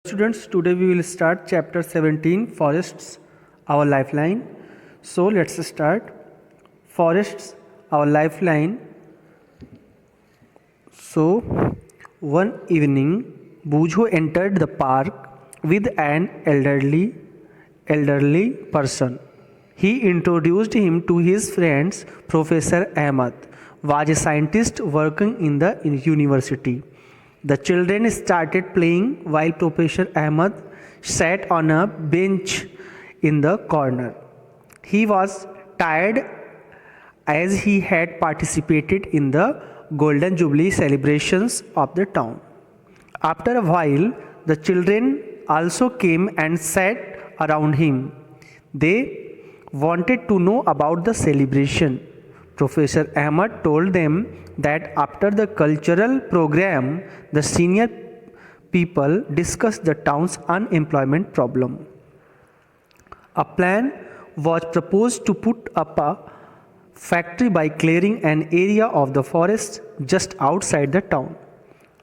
Students, today we will start chapter 17, Forests, our lifeline. So let's start. Forests, our lifeline. So one evening, Bujo entered the park with an elderly person. He introduced him to his friends. Professor Ahmad was a scientist working in the university. The children started playing while Professor Ahmad sat on a bench in the corner. He was tired as he had participated in the Golden Jubilee celebrations of the town. After a while, the children also came and sat around him. They wanted to know about the celebration. Professor Ahmad told them that after the cultural program, the senior people discussed the town's unemployment problem. A plan was proposed to put up a factory by clearing an area of the forest just outside the town.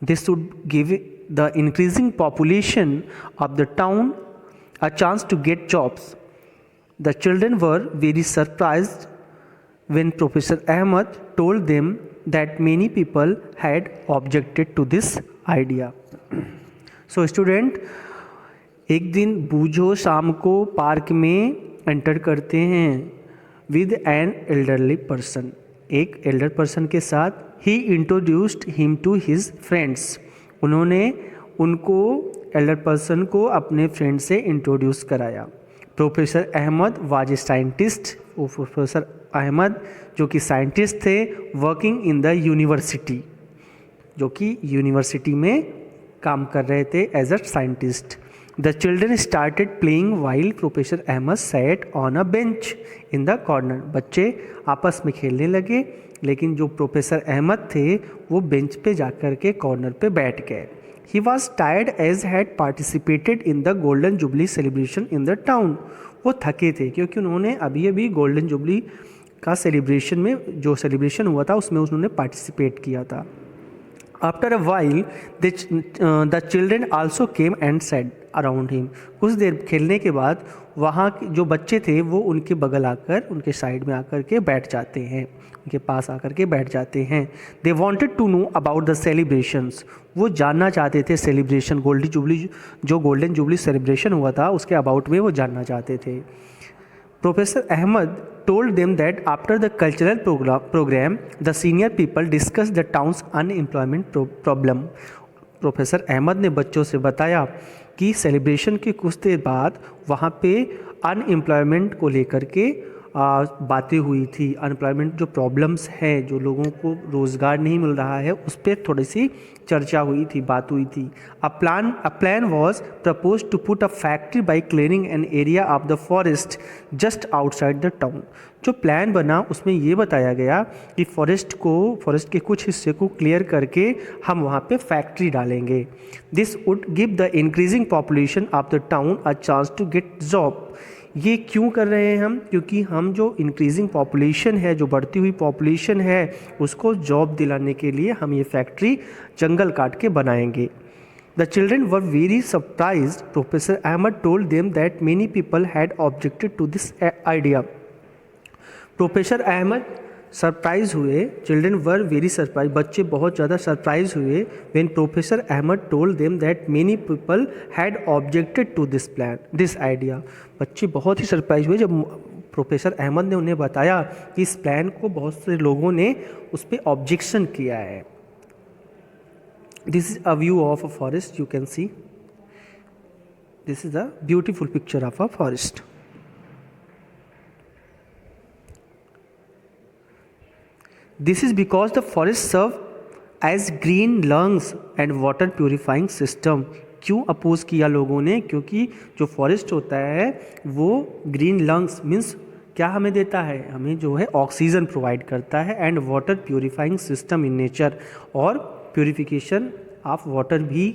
This would give the increasing population of the town a chance to get jobs. The children were very surprised when Professor Ahmad told them that many people had objected to this idea. So student, एक दिन बूझो शाम को park में enter करते हैं with an elderly person, एक elder person के साथ. He introduced him to his friends, उन्होंने उनको एल्डर पर्सन को अपने फ्रेंड से इंट्रोड्यूस कराया. Professor Ahmed was a scientist, professor Ahmed जो कि साइंटिस्ट थे, वर्किंग इन द यूनिवर्सिटी, जो कि यूनिवर्सिटी में काम कर रहे थे as a scientist. The children started playing while professor Ahmed sat on a bench in the corner. बच्चे आपस में खेलने लगे, लेकिन जो प्रोफेसर अहमद थे वो बेंच पे जाकर के कॉर्नर पे बैठ गए. He was tired as had participated in the Golden Jubilee celebration in the town. वो थके थे क्योंकि उन्होंने अभी गोल्डन जुबली का सेलिब्रेशन में, जो सेलिब्रेशन हुआ था उसमें उन्होंने पार्टिसिपेट किया था. After a while the children also came and said around him. कुछ देर खेलने के बाद वहाँ जो बच्चे थे वो उनके बगल आकर, उनके साइड में आकर के बैठ जाते हैं, उनके पास आकर के बैठ जाते हैं. They wanted to know about the celebrations, वो जानना चाहते थे सेलिब्रेशन, गोल्डन जुबली, जो गोल्डन जुबली सेलिब्रेशन हुआ था उसके अबाउट में वो जानना चाहते थे. Professor Ahmed told them that after the cultural program, the senior people discussed the town's unemployment problem. Professor Ahmad ने बच्चों से बताया कि सेलिब्रेशन के कुछ देर बाद वहाँ पे अनएम्प्लॉयमेंट को लेकर के बातें हुई थी. अनएम्प्लॉयमेंट जो प्रॉब्लम्स है, जो लोगों को रोज़गार नहीं मिल रहा है, उस पर थोड़ी सी चर्चा हुई थी, बात हुई थी. A plan was propose to put a factory by clearing an area of the forest just outside the town. जो प्लान बना उसमें ये बताया गया कि फॉरेस्ट के कुछ हिस्से को क्लियर करके हम वहाँ पे फैक्ट्री डालेंगे. This would give the increasing population of the town a chance to get job. ये क्यों कर रहे हैं हम? क्योंकि हम जो इंक्रीजिंग पॉपुलेशन है, जो बढ़ती हुई पॉपुलेशन है, उसको जॉब दिलाने के लिए हम ये फैक्ट्री जंगल काट के बनाएंगे. The children were very surprised. Professor Ahmad told them that many people had objected to this idea. Professor Ahmad surprise हुए, चिल्ड्रन वर वेरी सरप्राइज, बच्चे बहुत ज़्यादा सरप्राइज हुए when professor Ahmad told them that many people had objected to this plan, this idea. बच्चे बहुत ही surprise हुए जब professor Ahmad ने उन्हें बताया कि इस प्लान को बहुत से लोगों ने उस पर ऑब्जेक्शन किया है. This is a view of a forest, you can C. This is a beautiful picture of a forest. This is because the forest serve as green lungs and water purifying system. क्यों oppose किया लोगों ने? क्योंकि जो forest होता है वो green lungs means क्या हमें देता है? हमें जो है ऑक्सीजन प्रोवाइड करता है, and water purifying system in nature, और प्योरीफिकेशन ऑफ वाटर भी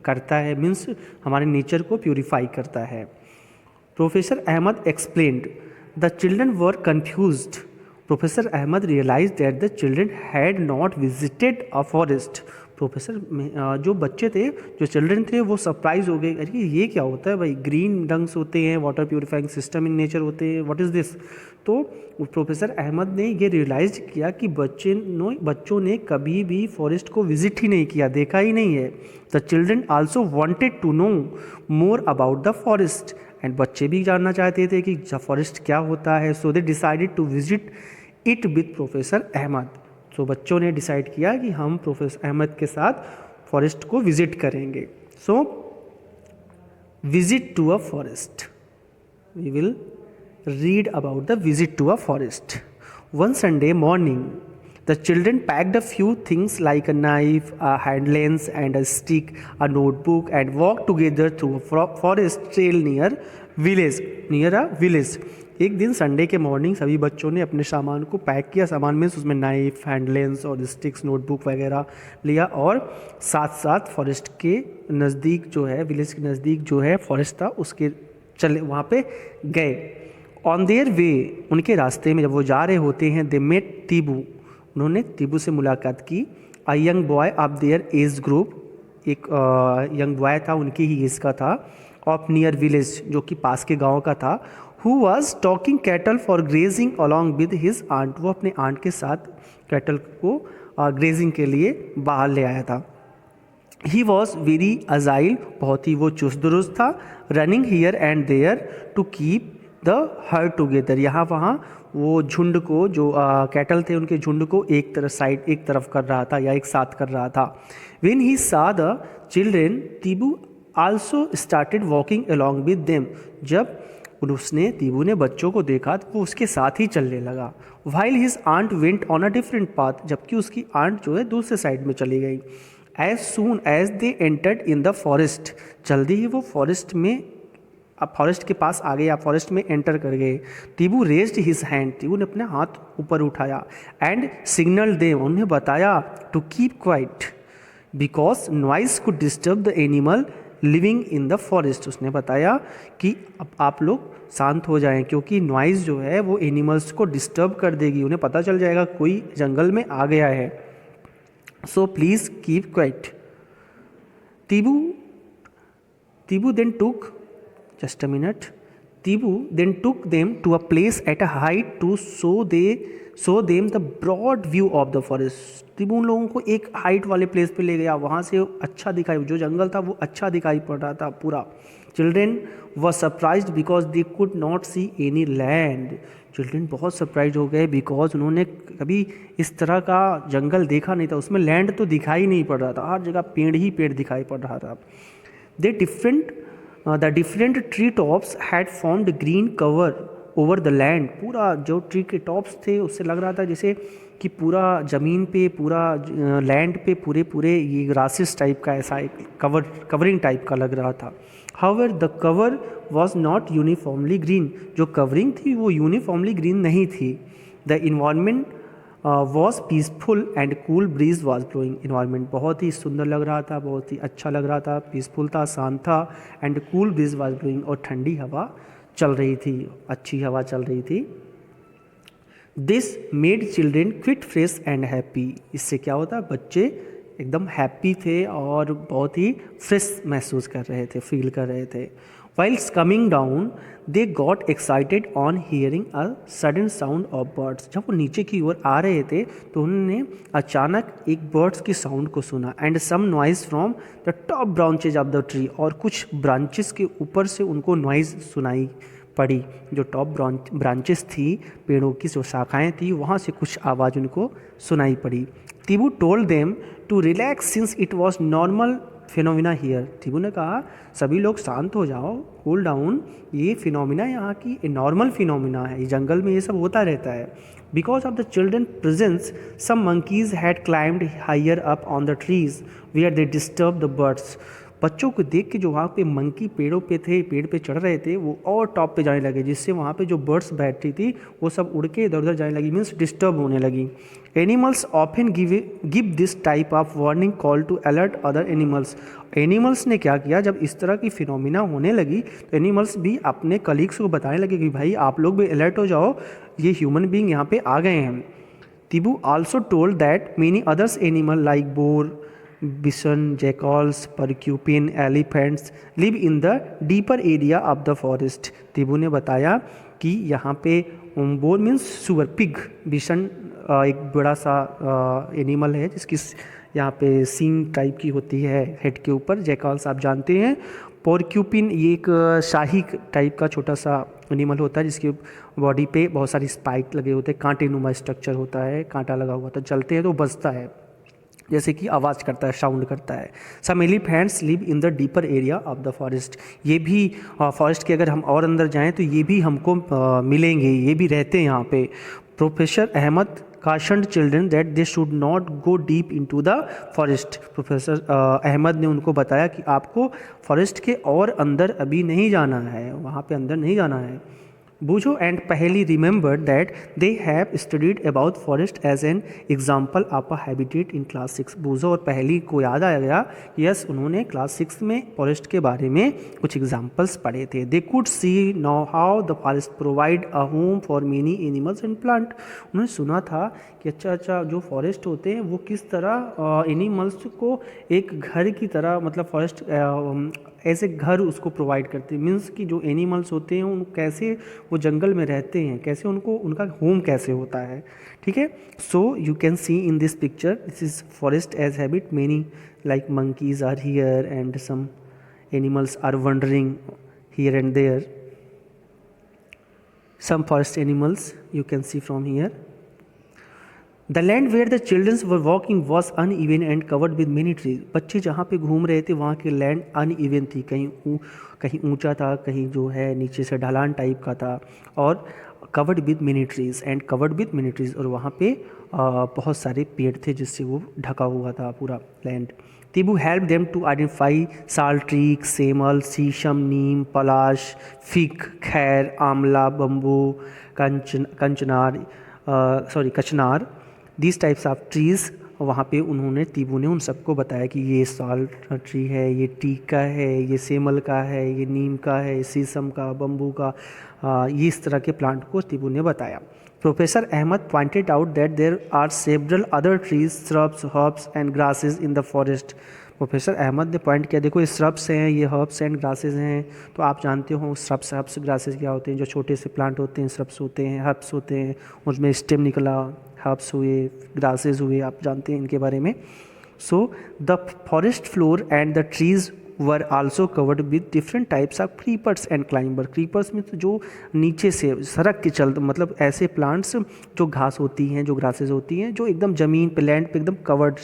करता है, मीन्स हमारे नेचर को प्योरीफाई करता है. Professor Ahmad explained. The children were confused. Professor Ahmad realized that the children had not visited a forest. Professor जो बच्चे थे, जो चिल्ड्रन थे, वो सरप्राइज हो गए, अरे ये क्या होता है भाई, ग्रीन रंग्स होते हैं, water purifying system in nature होते हैं, व्हाट इज़ दिस। तो प्रोफेसर अहमद ने ये रियलाइज़ किया कि बच्चों ने कभी भी फॉरेस्ट को विजिट ही नहीं किया, देखा ही नहीं है। The children also wanted to know more about the forest, and बच्चे भी जानना चाहते थे कि फॉरेस्ट क्या होता है। So they decided to visit it with professor Ahmed. तो बच्चों ने डिसाइड किया कि हम प्रोफेसर अहमद के साथ फॉरेस्ट को विजिट करेंगे। So visit to a forest, we will read about the visit to a forest. One Sunday morning, the children packed a few things like a knife, a hand lens and a stick, a notebook, and walked together through a forest trail near a village. एक दिन Sunday के morning सभी बच्चों ने अपने सामान को pack किया। सामान में उसमें नाइफ, हैंड लेंस और स्टिक्स, नोटबुक वगैरह लिया, और साथ साथ फॉरेस्ट के नज़दीक जो है, विलेज के नज़दीक जो है फॉरेस्ट था, उसके चले वहाँ पे गए। ऑन देयर वे, उनके रास्ते में जब वो जा रहे होते हैं, दे मेट टीबू, उन्होंने टीबू से मुलाकात की। A young boy of their age group, एक यंग बॉय था, उनकी ही एज का था, ऑफ नियर विलेज, जो कि पास के गांव का था, who was talking cattle for grazing along with his aunt, वो अपने आंट के साथ कैटल को ग्रेजिंग के लिए बाहर ले आया था। ही वॉज वेरी अजाइल, बहुत ही वो चुस्त दुरुस्त था, running here and there to keep the herd together, यहाँ वहाँ वो झुंड को, जो कैटल थे उनके झुंड को एक तरफ कर रहा था या एक साथ कर रहा था। When he saw the children, Tibu also started walking along with them, जब टीबू ने बच्चों को देखा तो वो उसके साथ ही चलने लगा। While his aunt went on a different path, जबकि उसकी आंट जो है दूसरे साइड में चली गई। As soon as they entered in the forest, जल्दी ही वो फॉरेस्ट के पास आ गए, आप फॉरेस्ट में एंटर कर गए। टीबू रेज्ड हिज हैंड, टीबू ने अपने हाथ ऊपर उठाया, एंड सिग्नल देम, उन्हें बताया, to keep quiet because noise could disturb the animal living in the forest, उसने बताया कि अब आप लोग शांत हो जाएं, क्योंकि नॉइज़ जो है वो एनिमल्स को डिस्टर्ब कर देगी, उन्हें पता चल जाएगा कोई जंगल में आ गया है। So please keep quiet. Tibu then took Just a minute. Tibu then took them to a place at a height to show them the broad view of the forest. तिबू उन लोगों को एक हाइट वाले प्लेस पे ले गया, वहाँ से अच्छा दिखाई, जो जंगल था वो अच्छा दिखाई पड़ रहा था पूरा। Children were surprised because they could not see any land, children बहुत सरप्राइज हो गए बिकॉज उन्होंने कभी इस तरह का जंगल देखा नहीं था, उसमें लैंड तो दिखाई नहीं पड़ रहा था, हर जगह पेड़ ही पेड़ दिखाई पड़ रहा था। The different tree tops had formed green cover over the land, पूरा जो ट्री के टॉप्स थे उससे लग रहा था जैसे कि पूरा ज़मीन पे, पूरा लैंड पे पूरे ये ग्रासेस टाइप का ऐसा एक कवरिंग टाइप का लग रहा था। However, the cover was not uniformly green, जो कवरिंग थी वो यूनिफॉर्मली ग्रीन नहीं थी। The environment was peaceful and cool bridge was blowing, environment बहुत ही सुंदर लग रहा था, बहुत ही अच्छा लग रहा था, पीसफुल था, शांत था, and cool bridge was blowing, और ठंडी हवा चल रही थी, अच्छी हवा चल रही थी। This made children quit fresh and happy, इससे क्या होता, बच्चे एकदम हैप्पी थे और बहुत ही फ्रेश महसूस कर रहे थे, फील कर रहे थे। Whilst coming down, they got excited on hearing a sudden sound of birds. जब वो नीचे की ओर आ रहे थे तो उन्होंने अचानक एक बर्ड्स की साउंड को सुना, and some noise from the top branches of the tree, और कुछ ब्रांचेस के ऊपर से उनको नॉइज सुनाई पड़ी, जो टॉप ब्रांचेस थी, पेड़ों की जो शाखाएँ थी, वहाँ से कुछ आवाज़ उनको सुनाई पड़ी। Tibu told them to relax since it was normal phenomena here, Tibu ने कहा सभी लोग शांत हो जाओ, कूल डाउन, ये फिनोमिना यहाँ की नॉर्मल फिनोमिना है, ये जंगल में ये सब होता रहता है। Because of the children presence some monkeys had climbed higher up on the trees where they disturb the birds, बच्चों को देख के जो वहाँ पे मंकी पेड़ों पे थे, पेड़ पे चढ़ रहे थे, वो और टॉप पे जाने लगे, जिससे वहाँ पे जो बर्ड्स बैठी थी वो सब उड़ के इधर उधर जाने लगी, मीन्स डिस्टर्ब होने लगी। Animals often give this type of warning call to alert other animals, animals ने क्या किया, जब इस तरह की फिनोमिना होने लगी तो एनिमल्स भी अपने कलीग्स को बताने लगे कि भाई आप लोग भी अलर्ट हो जाओ, ये ह्यूमन बींग यहाँ पे आ गए हैं। Tibu also told that many others animal like boar Bison, jackals, porcupine, elephants live in the deeper area of the forest. तिबू ने बताया कि यहाँ पे बोर मीन्स सुअर, पिग, बिशन एक बड़ा सा एनिमल है जिसकी यहाँ पे सींग टाइप की होती है हेड के ऊपर. जैकल्स आप जानते हैं. पोर्क्यूपिन ये एक शाही टाइप का छोटा सा एनिमल होता है जिसकी बॉडी पे बहुत सारी स्पाइक लगे होते हैं, कांटे नुमा स्ट्रक्चर होता है, कांटा लगा हुआ होता है, चलते हैं तो बजता है, जैसे कि आवाज़ करता है, साउंड करता है. Some elephants live in the deeper area of the forest. ये भी फॉरेस्ट के अगर हम और अंदर जाएं तो ये भी हमको मिलेंगे, ये भी रहते हैं यहाँ पे. Professor Ahmad cautioned children that they should not go deep into the forest. Professor Ahmad ने उनको बताया कि आपको फॉरेस्ट के और अंदर अभी नहीं जाना है, वहाँ पे अंदर नहीं जाना है. Boojho and Paheli remembered that they have studied about forest as an example of a habitat in class 6. Boojho और पहली को याद आया गया, यस उन्होंने क्लास 6 में फॉरेस्ट के बारे में कुछ एग्जाम्पल्स पढ़े थे. They could see know how the forest provide a home for many animals and plant. उन्होंने सुना था कि अच्छा जो फॉरेस्ट होते हैं वो किस तरह एनिमल्स को एक घर की तरह, मतलब फॉरेस्ट ऐसे घर उसको प्रोवाइड करते हैं. मीन्स कि जो एनिमल्स होते हैं उन कैसे वो जंगल में रहते हैं, कैसे उनको उनका होम कैसे होता है. ठीक है. So you can see in this picture, this is forest as habit. Many like monkeys are here and some animals are wandering here and there. Some forest animals you can see from here. The land where the children were walking was uneven and covered with many trees. बच्चे जहाँ पे घूम रहे थे वहाँ की land uneven थी, कहीं ऊंचा था, कहीं जो है नीचे से ढलान टाइप का था, और covered with mini trees and covered with mini trees, और वहाँ पे बहुत सारे पेड़ थे जिससे वो ढका हुआ था पूरा land. Tibu help them to identify साल्ट्रीक, सेमल, शीशम, नीम, पलाश, फिग, खैर, आंवला, बम्बू, कचनार, दिस टाइप्स ऑफ ट्रीज़. वहाँ पे उन्होंने तिबू ने उन सबको बताया कि ये साल ट्री है, ये टीक का है, ये सेमल का है, ये नीम का है, शीशम का, बम्बू का, ये इस तरह के प्लांट को तिबू ने बताया. Professor Ahmad pointed out that there are several other trees, shrubs, herbs and grasses in the forest. Professor Ahmad ने पॉइंट किया, देखो ये श्रब्स हैं, ये हर्ब्स एंड ग्रासेस हैं. तो आप जानते हो श्रब्स ग्रासेस क्या होते हैं, जो छोटे से प्लांट होते हैं, श्रब्स होते हैं, हर्ब्स होते हैं, उसमें स्टेम निकला, हर्ब्स हुए, ग्रासेस हुए, आप जानते हैं इनके बारे में. So the forest floor and the trees were also covered with different types of creepers and climber. Creepers में तो जो नीचे से सड़क के चलते, मतलब ऐसे प्लांट्स जो घास होती हैं, जो ग्रासेस होती हैं, जो एकदम ज़मीन पे लैंड पे एकदम कवर्ड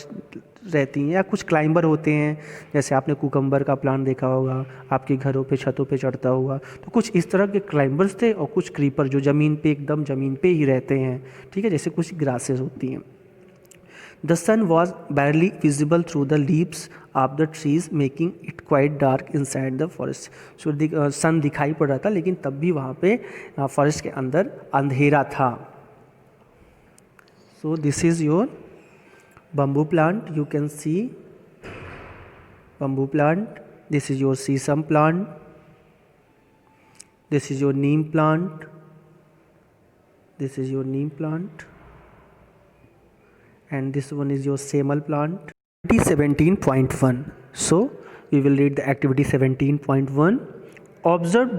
रहती हैं, या कुछ क्लाइंबर होते हैं, जैसे आपने कुकम्बर का प्लांट देखा होगा आपके घरों पे छतों पे चढ़ता हुआ. तो कुछ इस तरह के क्लाइंबर्स थे, और कुछ क्रीपर जो ज़मीन पे एकदम ज़मीन पे ही रहते हैं. ठीक है, जैसे कुछ ग्रासेस होती हैं. The sun was barely visible through the leaves of the trees, making it quite dark inside the forest. So सन दिखाई पड़ रहा था, लेकिन तब भी वहाँ पे फॉरेस्ट के अंदर अंधेरा था. So this is your bamboo plant. You can see bamboo plant. This is your sesame plant. This is your neem plant. This is your neem plant. And this one is your semal plant. Activity 17.1. So we will read the activity 17.1. Observe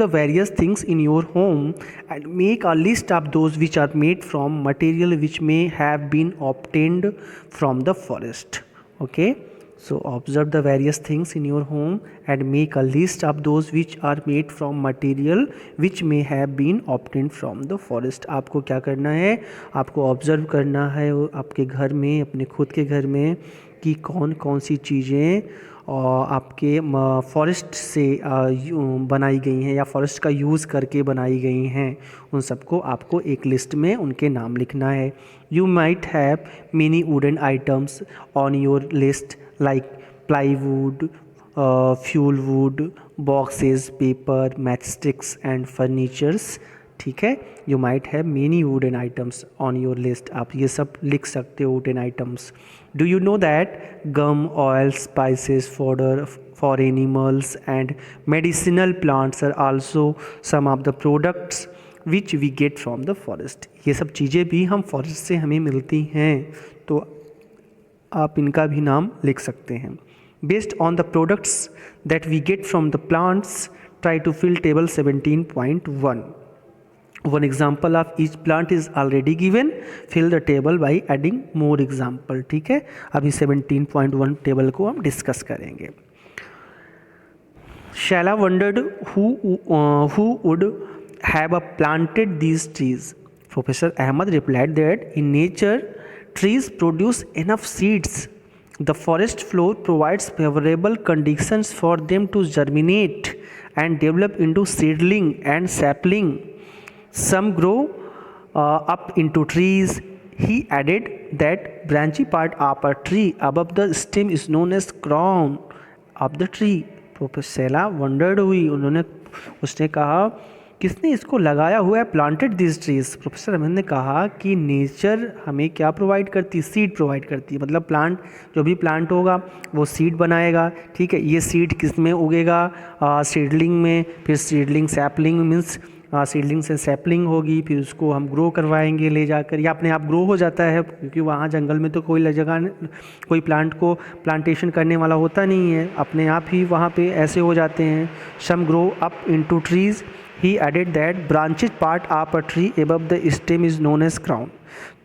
the various things in your home and make a list of those which are made from material which may have been obtained from the forest. Okay. So observe the various things in your home and make a list of those which are made from material which may have been obtained from the forest. आपको क्या करना है, आपको observe करना है आपके घर में, अपने खुद के घर में, कि कौन कौन सी चीज़ें आपके फॉरेस्ट से बनाई गई हैं या फॉरेस्ट का यूज़ करके बनाई गई हैं. उन सबको आपको एक लिस्ट में उनके नाम लिखना है. You might have many wooden items on your list like plywood, fuel wood, boxes, paper, matchsticks and furnitures. ठीक है, you might have many wooden items on your list. आप ये सब लिख सकते हो wooden items. Do you know that gum, oil, spices, fodder for animals and medicinal plants are also some of the products which we get from the forest. ये सब चीज़ें भी हम फॉरेस्ट से हमें मिलती हैं. तो आप इनका भी नाम लिख सकते हैं। Based on the products that we get from the plants, try to fill table 17.1. One example of each plant is already given. Fill the table by adding more example. ठीक है, अभी 17.1 टेबल को हम डिस्कस करेंगे। Shala wondered who would have planted these trees. Professor Ahmad replied that in nature, trees produce enough seeds. The forest floor provides favorable conditions for them to germinate and develop into seedling and sapling. Some grow up into trees. He added that branchy part of a tree above the stem is known as crown of the tree. Professor wondered हुई, उसने कहा किसने इसको लगाया हुआ है, planted this trees. Professor Ahmad ने कहा कि नेचर हमें क्या प्रोवाइड करती है, सीड प्रोवाइड करती है। मतलब प्लांट, जो भी प्लांट होगा वो सीड बनाएगा, ठीक है। ये सीड किस में उगेगा, सीडलिंग में, फिर सीडलिंग सैपलिंग मीन्स सीडलिंग से सैपलिंग होगी, फिर उसको हम ग्रो करवाएंगे ले जाकर, या अपने आप ग्रो हो जाता है, क्योंकि वहाँ जंगल में तो कोई जगह कोई प्लांट को प्लांटेशन करने वाला होता नहीं है, अपने आप ही वहाँ पे ऐसे हो जाते हैं। Some grow up into trees. He added that branches part of a tree above the stem is known as crown.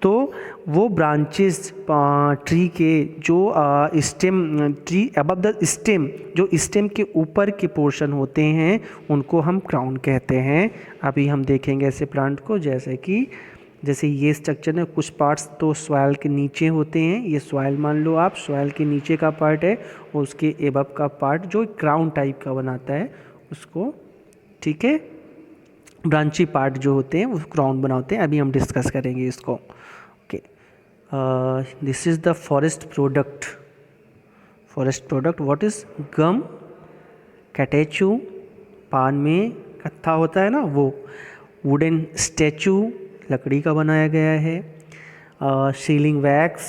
तो वो ब्रांचेस ट्री के जो stem, tree above the stem, जो स्टेम के ऊपर के पोर्शन होते हैं उनको हम क्राउन कहते हैं। अभी हम देखेंगे ऐसे प्लांट को, जैसे ये स्ट्रक्चर है, कुछ पार्ट्स तो सॉइल के नीचे होते हैं, ये सॉइल मान लो आप, सॉइल के नीचे का पार्ट है, और उसके एबव का पार्ट जो क्राउन टाइप का बनाता है उसको, ठीक है, ब्रांची पार्ट जो होते हैं वो क्राउन बनाते हैं। अभी हम डिस्कस करेंगे इसको। Okay, this is the forest product. Forest product what is gum, catechu, पान में कत्था होता है ना वो, वुडन स्टैचू, लकड़ी का बनाया गया है, सीलिंग वैक्स,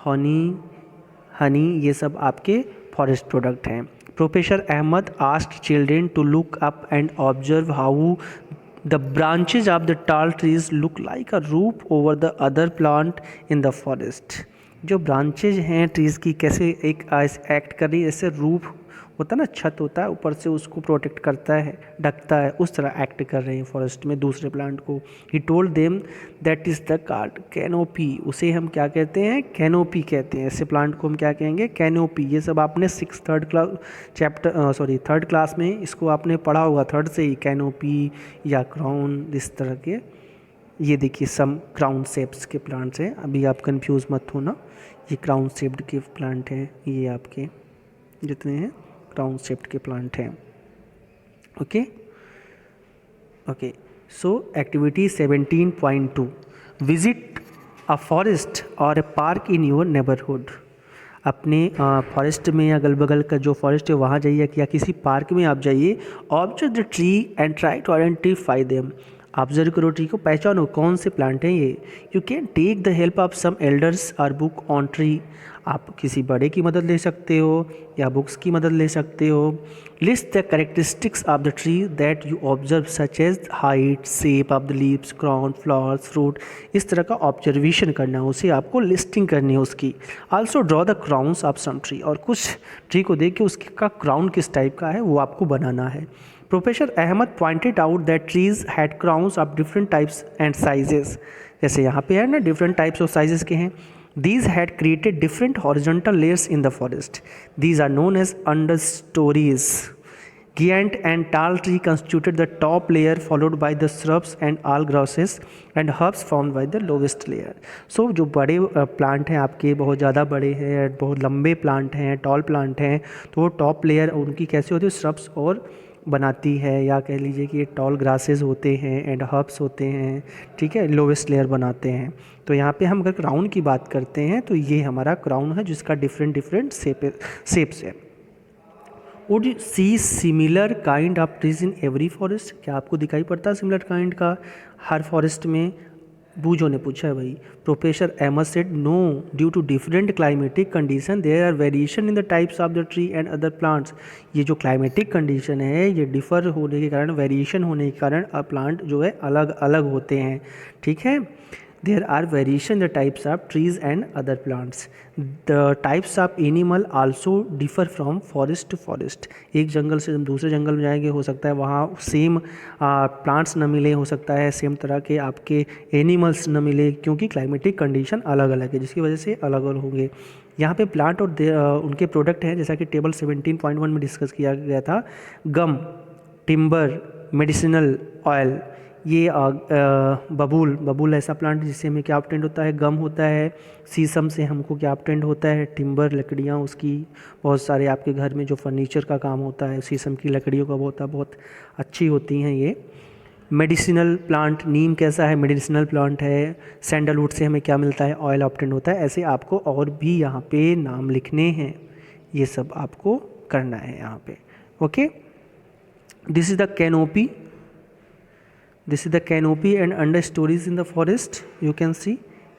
हनी, ये सब आपके फॉरेस्ट प्रोडक्ट हैं। Professor Ahmad asked children to look up and observe how the branches of the tall trees look like a roof over the other plant in the forest. जो ब्रांचेज हैं trees की कैसे एक act कर रही है, जैसे रूफ होता है ना, छत होता है, ऊपर से उसको प्रोटेक्ट करता है, ढकता है, उस तरह एक्ट कर रहे हैं फॉरेस्ट में दूसरे प्लांट को। He told them that is the card canopy. उसे हम क्या कहते हैं, कैनोपी कहते हैं। ऐसे प्लांट को हम क्या कहेंगे, कैनोपी। ये सब आपने थर्ड क्लास में इसको आपने पढ़ा होगा, थर्ड से ही, कैनोपी या क्राउन, इस तरह के। ये देखिए सम क्राउन शेप्स के प्लांट्स हैं, अभी आप कंफ्यूज मत होना, ये क्राउन शेप्ड के प्लांट हैं, ये आपके जितने हैं क्राउन शेप्ड के प्लांट हैं। Okay, so activity 17.2, visit a forest और ए पार्क इन योर नेबरहुड। अपने फॉरेस्ट में या अगल बगल का जो फॉरेस्ट है वहाँ जाइए, या किसी पार्क में आप जाइए। Observe the tree and try to identify them. Observe करो ट्री को, पहचानो कौन से प्लांट हैं ये। You can take the help of some elders और बुक ऑन ट्री। आप किसी बड़े की मदद ले सकते हो या बुक्स की मदद ले सकते हो। List the characteristics of the tree that you observe such as height, shape of the leaves, crown, flowers, fruit. इस तरह का ऑब्जर्वेशन करना है, उसे आपको लिस्टिंग करनी है उसकी। Also draw the crowns of some tree, और कुछ ट्री को देख के उसका क्राउन किस टाइप का है वो आपको बनाना है। Professor Ahmad pointed out that trees had crowns of different types and sizes. जैसे यहाँ पे है ना, डिफरेंट टाइप्स ऑफ साइजेस के हैं। These had created different horizontal layers in the forest. These are known as understories. Giant and tall tree constituted the top layer, followed by the shrubs and all grasses and herbs formed by the lowest layer. So जो बड़े plant हैं आपके, बहुत ज़्यादा बड़े हैं, बहुत लंबे प्लांट हैं, टॉल प्लांट हैं, तो वो टॉप लेयर उनकी कैसे होती है, श्रब्स और बनाती है, या कह लीजिए कि ये टॉल ग्रासेस होते हैं एंड हर्ब्स होते हैं, ठीक है, लोवेस्ट लेयर बनाते हैं। तो यहाँ पे हम अगर क्राउन की बात करते हैं तो ये हमारा क्राउन है जिसका डिफरेंट शेप्स है। Would you see similar kind of trees in every forest? क्या आपको दिखाई पड़ता है सिमिलर काइंड का हर फॉरेस्ट में? बूझो ने पूछा है भाई। Professor Ahmad said no, due to different climatic condition there are variation in the types of the tree and other plants. ये जो क्लाइमेटिक कंडीशन है ये डिफ़र होने के कारण, वेरिएशन होने के कारण प्लांट जो है अलग अलग होते हैं, ठीक है। There are variation in the types of trees and other plants. The types of animal also differ from forest to forest. एक जंगल से हम दूसरे जंगल में जाएंगे, हो सकता है वहाँ सेम प्लांट्स न मिले, हो सकता है सेम तरह के आपके एनिमल्स न मिले, क्योंकि क्लाइमेटिक कंडीशन अलग अलग है, जिसकी वजह से अलग अलग होंगे। यहाँ पे प्लांट और उनके प्रोडक्ट हैं, जैसा कि टेबल 17.1 में डिस्कस किया गया था। गम, टिम्बर, मेडिसिनल ऑयल, ये बबूल ऐसा प्लांट जिससे हमें क्या ऑब्टेंड होता है, गम होता है। शीशम से हमको क्या ऑब्टेंड होता है, टिम्बर, लकड़ियाँ उसकी बहुत सारे आपके घर में जो फर्नीचर का काम होता है शीशम की लकड़ियों का होता है, बहुत अच्छी होती हैं ये। मेडिसिनल प्लांट, नीम कैसा है, मेडिसिनल प्लांट है। सैंडलवुड से हमें क्या मिलता है, ऑयल ऑब्टेंड होता है। ऐसे आपको और भी यहाँ पे नाम लिखने हैं, ये सब आपको करना है यहाँ पे। Okay, this is the canopy. This is the canopy and understories in the forest. You can see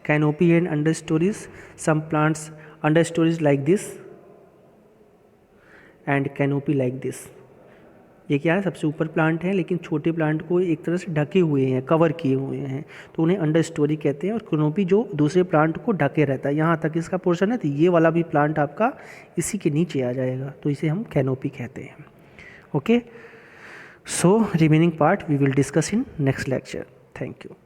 canopy and understories. Some plants understories like this and canopy like this. ये क्या है, सबसे ऊपर प्लांट है लेकिन छोटे प्लांट को एक तरह से ढके हुए हैं, कवर किए हुए हैं, तो उन्हें अंडरस्टोरी कहते हैं। और कैनोपी जो दूसरे प्लांट को ढके रहता है, यहाँ तक इसका पोर्शन है, तो ये वाला भी प्लांट आपका इसी के नीचे आ जाएगा, तो इसे हम कैनोपी कहते हैं। Okay, so remaining part we will discuss in next lecture. Thank you.